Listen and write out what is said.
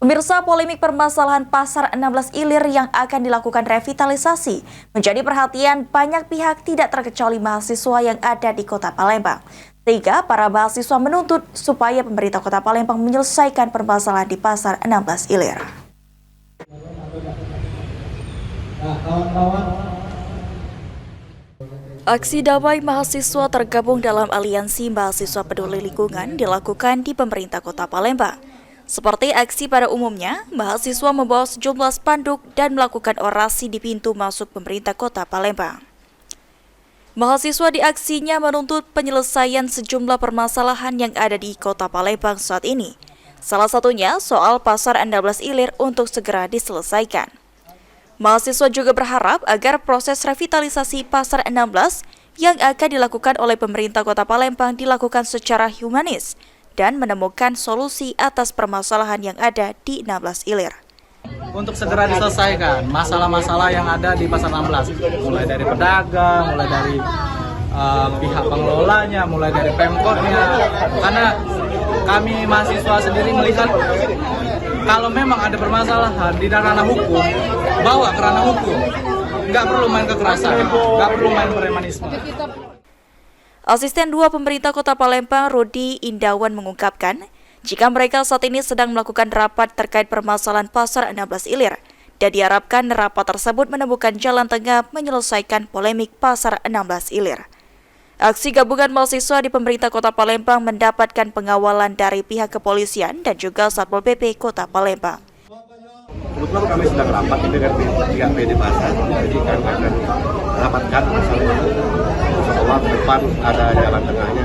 Pemirsa, polemik permasalahan Pasar 16 Ilir yang akan dilakukan revitalisasi menjadi perhatian banyak pihak, tidak terkecuali mahasiswa yang ada di Kota Palembang. Sehingga para mahasiswa menuntut supaya pemerintah Kota Palembang menyelesaikan permasalahan di Pasar 16 Ilir. Aksi damai mahasiswa tergabung dalam Aliansi Mahasiswa Peduli Lingkungan dilakukan di pemerintah Kota Palembang. Seperti aksi pada umumnya, mahasiswa membawa sejumlah spanduk dan melakukan orasi di pintu masuk pemerintah Kota Palembang. Mahasiswa di aksinya menuntut penyelesaian sejumlah permasalahan yang ada di Kota Palembang saat ini. Salah satunya soal Pasar 16 Ilir untuk segera diselesaikan. Mahasiswa juga berharap agar proses revitalisasi Pasar 16 yang akan dilakukan oleh pemerintah Kota Palembang dilakukan secara humanis dan menemukan solusi atas permasalahan yang ada di 16 Ilir. Untuk segera diselesaikan masalah-masalah yang ada di Pasar 16, mulai dari pedagang, mulai dari pihak pengelolanya, mulai dari Pemkotnya. Karena kami mahasiswa sendiri melihat kalau memang ada permasalahan di ranah hukum, bawa ke ranah hukum. Nggak perlu main kekerasan, nggak perlu main premanisme. Asisten 2 Pemerintah Kota Palembang, Rudi Indawan, mengungkapkan jika mereka saat ini sedang melakukan rapat terkait permasalahan Pasar 16 Ilir dan diharapkan rapat tersebut menemukan jalan tengah menyelesaikan polemik Pasar 16 Ilir. Aksi gabungan mahasiswa di pemerintah Kota Palembang mendapatkan pengawalan dari pihak kepolisian dan juga Satpol PP Kota Palembang. Kebetulan kami sedang rapat dengan pihak PD Pasar, jadi kami akan rapatkan masalah itu. Insya Allah ke depan ada jalan tengahnya.